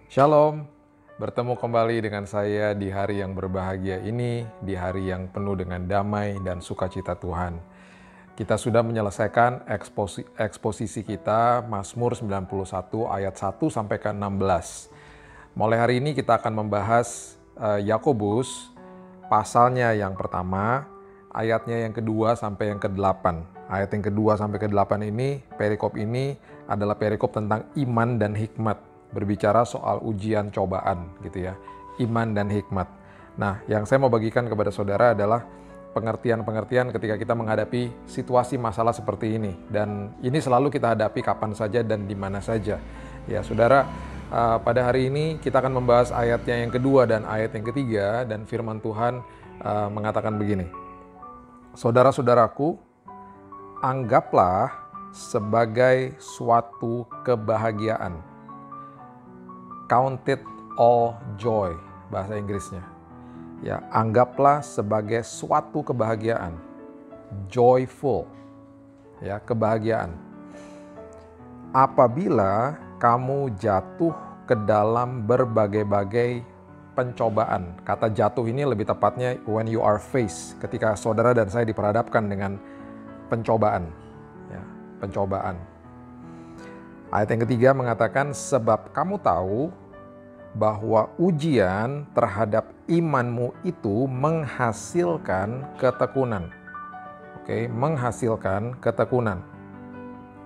Shalom, bertemu kembali dengan saya di hari yang berbahagia ini, di hari yang penuh dengan damai dan sukacita Tuhan. Kita sudah menyelesaikan eksposisi kita Mazmur 91 ayat 1 sampai ke 16. Mulai hari ini kita akan membahas Yakobus pasalnya yang pertama, ayatnya yang kedua sampai yang ke-8. Ayat yang kedua sampai ke-8 ini, perikop ini adalah perikop tentang iman dan hikmat. Berbicara soal ujian cobaan gitu ya, iman dan hikmat. Nah, yang saya mau bagikan kepada saudara adalah pengertian-pengertian ketika kita menghadapi situasi masalah seperti ini. Dan ini selalu kita hadapi kapan saja dan di mana saja. Ya, saudara, pada hari ini kita akan membahas ayatnya yang kedua dan ayat yang ketiga, dan firman Tuhan mengatakan begini. Saudara-saudaraku, anggaplah sebagai suatu kebahagiaan. Count it all joy, bahasa Inggrisnya. Ya, anggaplah sebagai suatu kebahagiaan. Joyful. Ya, kebahagiaan. Apabila kamu jatuh ke dalam berbagai-bagai pencobaan. Kata jatuh ini lebih tepatnya when you are faced, ketika saudara dan saya diperhadapkan dengan pencobaan. Ya, pencobaan. Ayat yang ketiga mengatakan, sebab kamu tahu bahwa ujian terhadap imanmu itu menghasilkan ketekunan. Oke, menghasilkan ketekunan.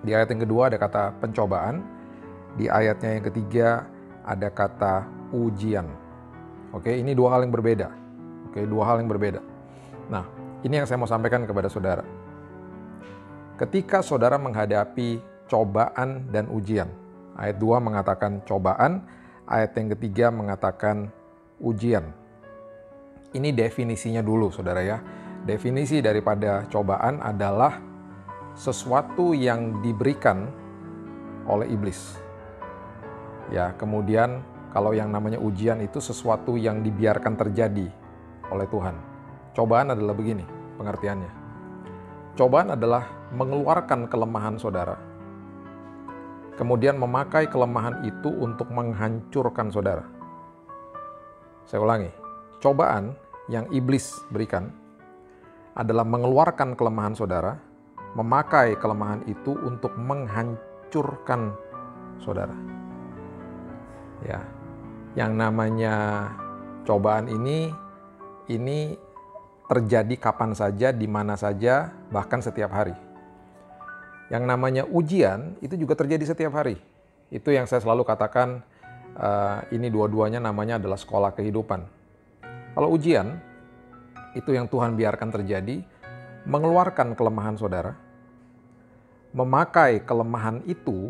Di ayat yang kedua ada kata pencobaan, di ayatnya yang ketiga ada kata ujian. Oke, ini dua hal yang berbeda. Oke, dua hal yang berbeda. Nah, ini yang saya mau sampaikan kepada saudara. Ketika saudara menghadapi cobaan dan ujian. Ayat 2 mengatakan cobaan, ayat yang ketiga mengatakan ujian. Ini definisinya dulu, saudara ya. Definisi daripada cobaan adalah sesuatu yang diberikan oleh iblis. Ya, kemudian kalau yang namanya ujian itu sesuatu yang dibiarkan terjadi oleh Tuhan. Cobaan adalah begini pengertiannya. Cobaan adalah mengeluarkan kelemahan saudara, kemudian memakai kelemahan itu untuk menghancurkan saudara. Saya ulangi, cobaan yang iblis berikan adalah mengeluarkan kelemahan saudara, memakai kelemahan itu untuk menghancurkan saudara. Ya, yang namanya cobaan ini terjadi kapan saja, di mana saja, bahkan setiap hari. Yang namanya ujian itu juga terjadi setiap hari. Itu yang saya selalu katakan, ini dua-duanya namanya adalah sekolah kehidupan. Kalau ujian, itu yang Tuhan biarkan terjadi, mengeluarkan kelemahan saudara, memakai kelemahan itu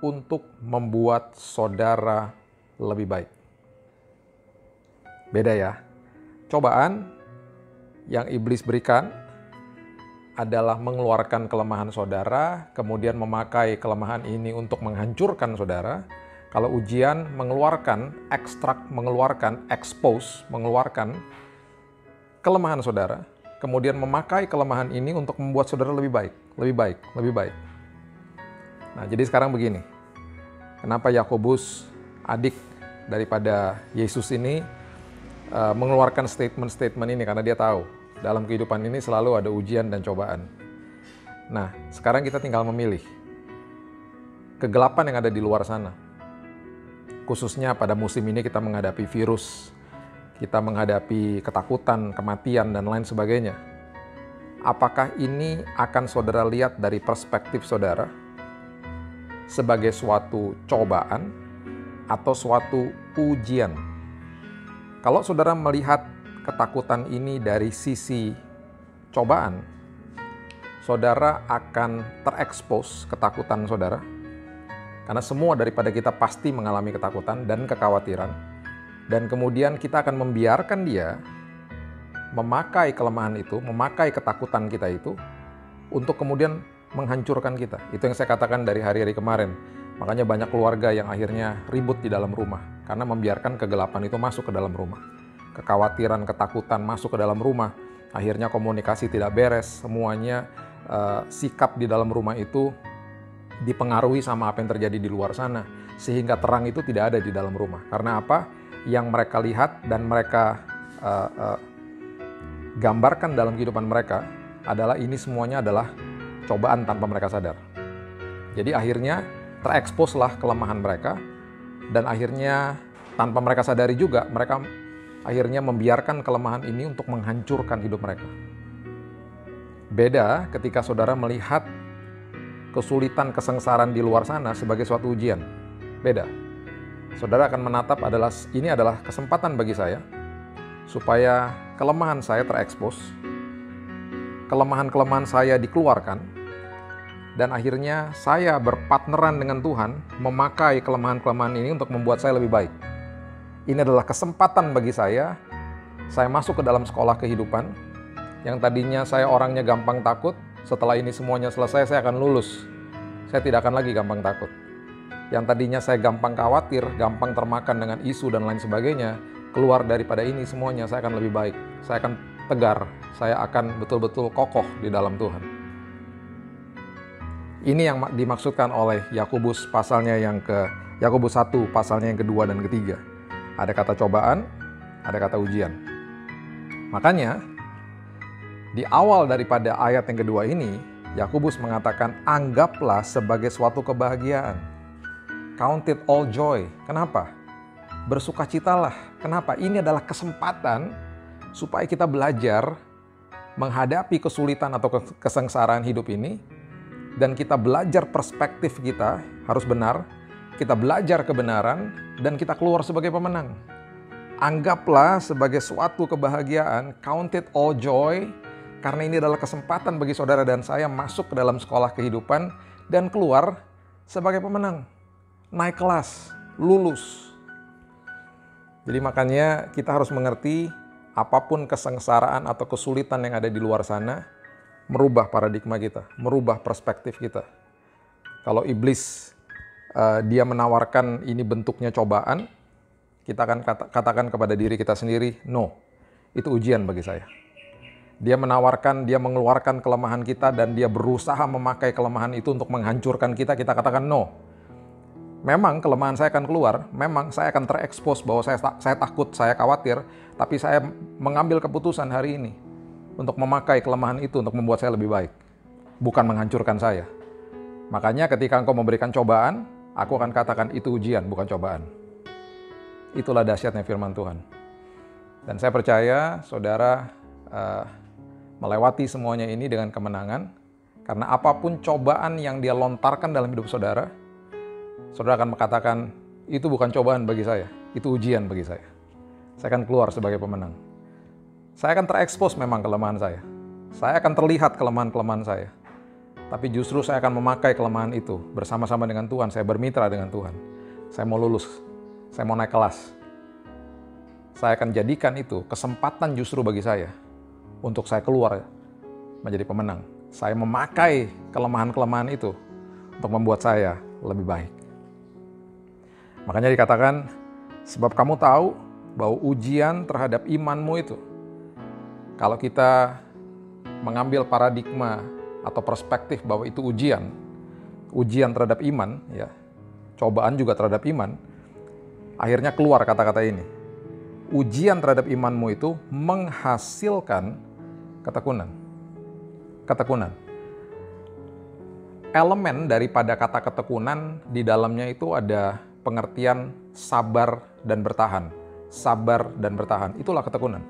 untuk membuat saudara lebih baik. Beda ya. Cobaan yang iblis berikan adalah mengeluarkan kelemahan saudara, kemudian memakai kelemahan ini untuk menghancurkan saudara. Kalau ujian mengeluarkan, expose, mengeluarkan kelemahan saudara, kemudian memakai kelemahan ini untuk membuat saudara lebih baik, lebih baik, lebih baik. Nah, jadi sekarang begini. Kenapa Yakobus, adik daripada Yesus ini, mengeluarkan statement-statement ini? Karena dia tahu dalam kehidupan ini selalu ada ujian dan cobaan. Nah, sekarang kita tinggal memilih kegelapan yang ada di luar sana. Khususnya pada musim ini kita menghadapi virus, kita menghadapi ketakutan, kematian, dan lain sebagainya. Apakah ini akan saudara lihat dari perspektif saudara sebagai suatu cobaan atau suatu ujian? Kalau saudara melihat ketakutan ini dari sisi cobaan, saudara akan terekspos ketakutan saudara. Karena semua daripada kita pasti mengalami ketakutan dan kekhawatiran. Dan kemudian kita akan membiarkan dia memakai kelemahan itu, memakai ketakutan kita itu, untuk kemudian menghancurkan kita. Itu yang saya katakan dari hari-hari kemarin. Makanya banyak keluarga yang akhirnya ribut di dalam rumah, karena membiarkan kegelapan itu masuk ke dalam rumah. Kekhawatiran, ketakutan masuk ke dalam rumah, akhirnya komunikasi tidak beres, semuanya sikap di dalam rumah itu dipengaruhi sama apa yang terjadi di luar sana. sehingga terang itu tidak ada di dalam rumah. Karena apa? Yang mereka lihat dan mereka gambarkan dalam kehidupan mereka adalah ini semuanya adalah cobaan tanpa mereka sadar. Jadi akhirnya tereksposlah kelemahan mereka, dan akhirnya tanpa mereka sadari juga mereka akhirnya membiarkan kelemahan ini untuk menghancurkan hidup mereka. Beda ketika saudara melihat kesulitan, kesengsaraan di luar sana sebagai suatu ujian. Beda. Saudara akan menatap ini adalah kesempatan bagi saya supaya kelemahan saya terekspos, kelemahan-kelemahan saya dikeluarkan, dan akhirnya saya berpartneran dengan Tuhan memakai kelemahan-kelemahan ini untuk membuat saya lebih baik. Ini adalah kesempatan bagi saya masuk ke dalam sekolah kehidupan. Yang tadinya saya orangnya gampang takut, setelah ini semuanya selesai saya akan lulus. Saya tidak akan lagi gampang takut. Yang tadinya saya gampang khawatir, gampang termakan dengan isu dan lain sebagainya, keluar daripada ini semuanya saya akan lebih baik. Saya akan tegar, saya akan betul-betul kokoh di dalam Tuhan. Ini yang dimaksudkan oleh Yakobus Yakobus 1 pasalnya yang kedua dan ketiga. Ada kata cobaan, ada kata ujian. Makanya di awal daripada ayat yang kedua ini, Yakobus mengatakan anggaplah sebagai suatu kebahagiaan. Count it all joy. Kenapa? Bersukacitalah. Kenapa? Ini adalah kesempatan supaya kita belajar menghadapi kesulitan atau kesengsaraan hidup ini, dan kita belajar perspektif kita harus benar, kita belajar kebenaran, dan kita keluar sebagai pemenang. Anggaplah sebagai suatu kebahagiaan, count it all joy, karena ini adalah kesempatan bagi saudara dan saya masuk ke dalam sekolah kehidupan dan keluar sebagai pemenang. Naik kelas, lulus. Jadi makanya kita harus mengerti apapun kesengsaraan atau kesulitan yang ada di luar sana, merubah paradigma kita, merubah perspektif kita. Kalau iblis dia menawarkan ini bentuknya cobaan, kita akan katakan kepada diri kita sendiri, no, itu ujian bagi saya. Dia menawarkan, dia mengeluarkan kelemahan kita dan dia berusaha memakai kelemahan itu untuk menghancurkan kita, kita katakan no. Memang kelemahan saya akan keluar, memang saya akan terekspos bahwa saya takut, saya khawatir, tapi saya mengambil keputusan hari ini untuk memakai kelemahan itu untuk membuat saya lebih baik, bukan menghancurkan saya. Makanya ketika engkau memberikan cobaan, aku akan katakan itu ujian, bukan cobaan. Itulah dahsyatnya firman Tuhan. Dan saya percaya saudara melewati semuanya ini dengan kemenangan, karena apapun cobaan yang dia lontarkan dalam hidup saudara, saudara akan mengatakan, itu bukan cobaan bagi saya, itu ujian bagi saya. Saya akan keluar sebagai pemenang. Saya akan terekspos memang kelemahan saya akan terlihat kelemahan-kelemahan saya. Tapi justru saya akan memakai kelemahan itu bersama-sama dengan Tuhan, saya bermitra dengan Tuhan. Saya mau lulus, saya mau naik kelas. Saya akan jadikan itu kesempatan justru bagi saya untuk saya keluar menjadi pemenang. Saya memakai kelemahan-kelemahan itu untuk membuat saya lebih baik. Makanya dikatakan, sebab kamu tahu bahwa ujian terhadap imanmu itu, kalau kita mengambil paradigma atau perspektif bahwa itu ujian terhadap iman, ya, cobaan juga terhadap iman, akhirnya keluar kata-kata ini. Ujian terhadap imanmu itu menghasilkan ketekunan. Ketekunan. Elemen daripada kata ketekunan di dalamnya itu ada pengertian sabar dan bertahan. Sabar dan bertahan, itulah ketekunan.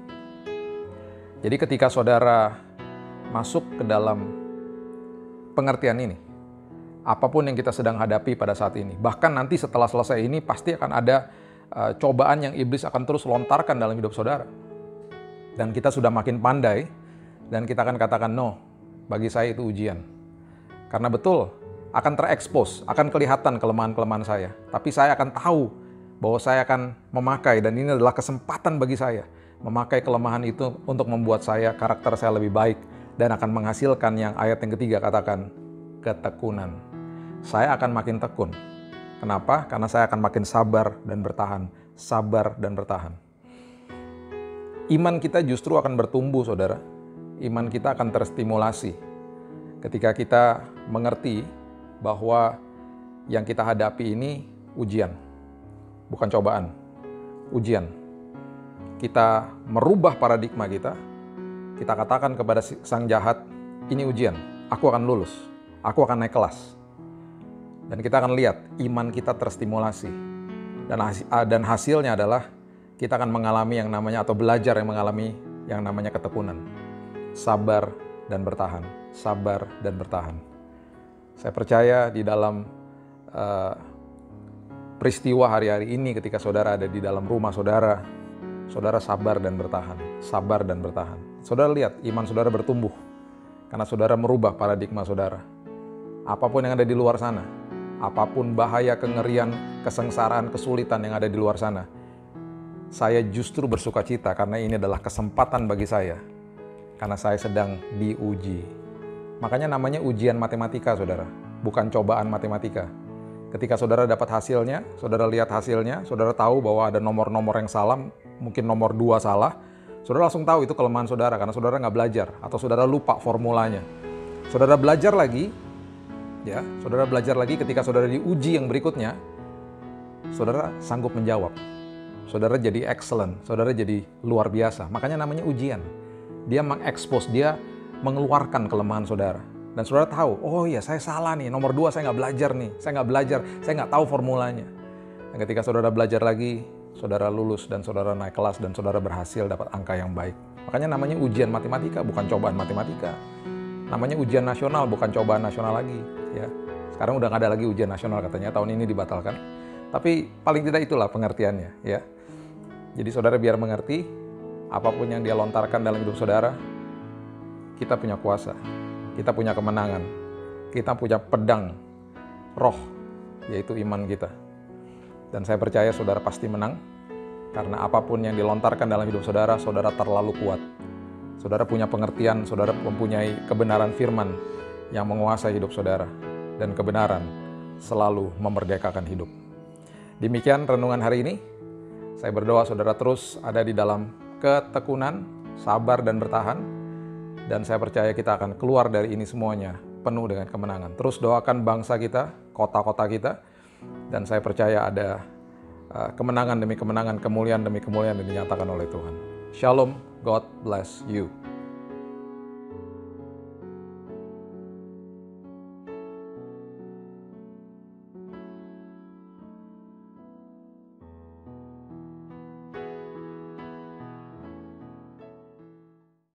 Jadi ketika saudara masuk ke dalam pengertian ini, apapun yang kita sedang hadapi pada saat ini, bahkan nanti setelah selesai ini pasti akan ada cobaan yang iblis akan terus lontarkan dalam hidup saudara. Dan kita sudah makin pandai, dan kita akan katakan, no, bagi saya itu ujian. Karena betul, akan terekspos, akan kelihatan kelemahan-kelemahan saya. Tapi saya akan tahu bahwa saya akan memakai, dan ini adalah kesempatan bagi saya, memakai kelemahan itu untuk membuat karakter saya lebih baik, dan akan menghasilkan yang ayat yang ketiga katakan, ketekunan. Saya akan makin tekun. Kenapa? Karena saya akan makin sabar dan bertahan. Sabar dan bertahan. Iman kita justru akan bertumbuh, saudara. Iman kita akan terstimulasi ketika kita mengerti bahwa yang kita hadapi ini ujian, bukan cobaan, ujian. Kita merubah paradigma kita katakan kepada sang jahat, ini ujian, aku akan lulus, aku akan naik kelas. Dan kita akan lihat iman kita terstimulasi. Dan hasilnya adalah kita akan mengalami yang namanya, atau belajar yang mengalami yang namanya ketekunan. Sabar dan bertahan, sabar dan bertahan. Saya percaya di dalam peristiwa hari-hari ini ketika saudara ada di dalam rumah saudara, saudara sabar dan bertahan, sabar dan bertahan. Saudara lihat iman saudara bertumbuh karena saudara merubah paradigma saudara. Apapun yang ada di luar sana, apapun bahaya, kengerian, kesengsaraan, kesulitan yang ada di luar sana, saya justru bersuka cita karena ini adalah kesempatan bagi saya. Karena saya sedang diuji. Makanya namanya ujian matematika, saudara. Bukan cobaan matematika. Ketika saudara dapat hasilnya, saudara lihat hasilnya, saudara tahu bahwa ada nomor-nomor yang salah, mungkin nomor 2 salah, saudara langsung tahu itu kelemahan saudara karena saudara nggak belajar atau saudara lupa formulanya. Saudara belajar lagi, ya, saudara belajar lagi ketika saudara diuji yang berikutnya, saudara sanggup menjawab. Saudara jadi excellent, saudara jadi luar biasa. Makanya namanya ujian. Dia mengekspos, dia mengeluarkan kelemahan saudara. Dan saudara tahu, oh iya saya salah nih, nomor 2 saya nggak belajar nih, saya nggak tahu formulanya. Dan ketika saudara belajar lagi, saudara lulus dan saudara naik kelas dan saudara berhasil dapat angka yang baik. Makanya namanya ujian matematika, bukan cobaan matematika. Namanya ujian nasional, bukan cobaan nasional lagi. Ya, sekarang udah nggak ada lagi ujian nasional katanya, tahun ini dibatalkan. Tapi paling tidak itulah pengertiannya. Ya, jadi saudara biar mengerti, apapun yang dia lontarkan dalam hidup saudara, kita punya kuasa, kita punya kemenangan, kita punya pedang roh, yaitu iman kita. Dan saya percaya saudara pasti menang, karena apapun yang dilontarkan dalam hidup saudara, saudara terlalu kuat. Saudara punya pengertian, saudara mempunyai kebenaran firman yang menguasai hidup saudara. Dan kebenaran selalu memerdekakan hidup. Demikian renungan hari ini. Saya berdoa saudara terus ada di dalam ketekunan, sabar dan bertahan. Dan saya percaya kita akan keluar dari ini semuanya penuh dengan kemenangan. Terus doakan bangsa kita, kota-kota kita. Dan saya percaya ada kemenangan demi kemenangan, kemuliaan demi kemuliaan yang dinyatakan oleh Tuhan. Shalom, God bless you.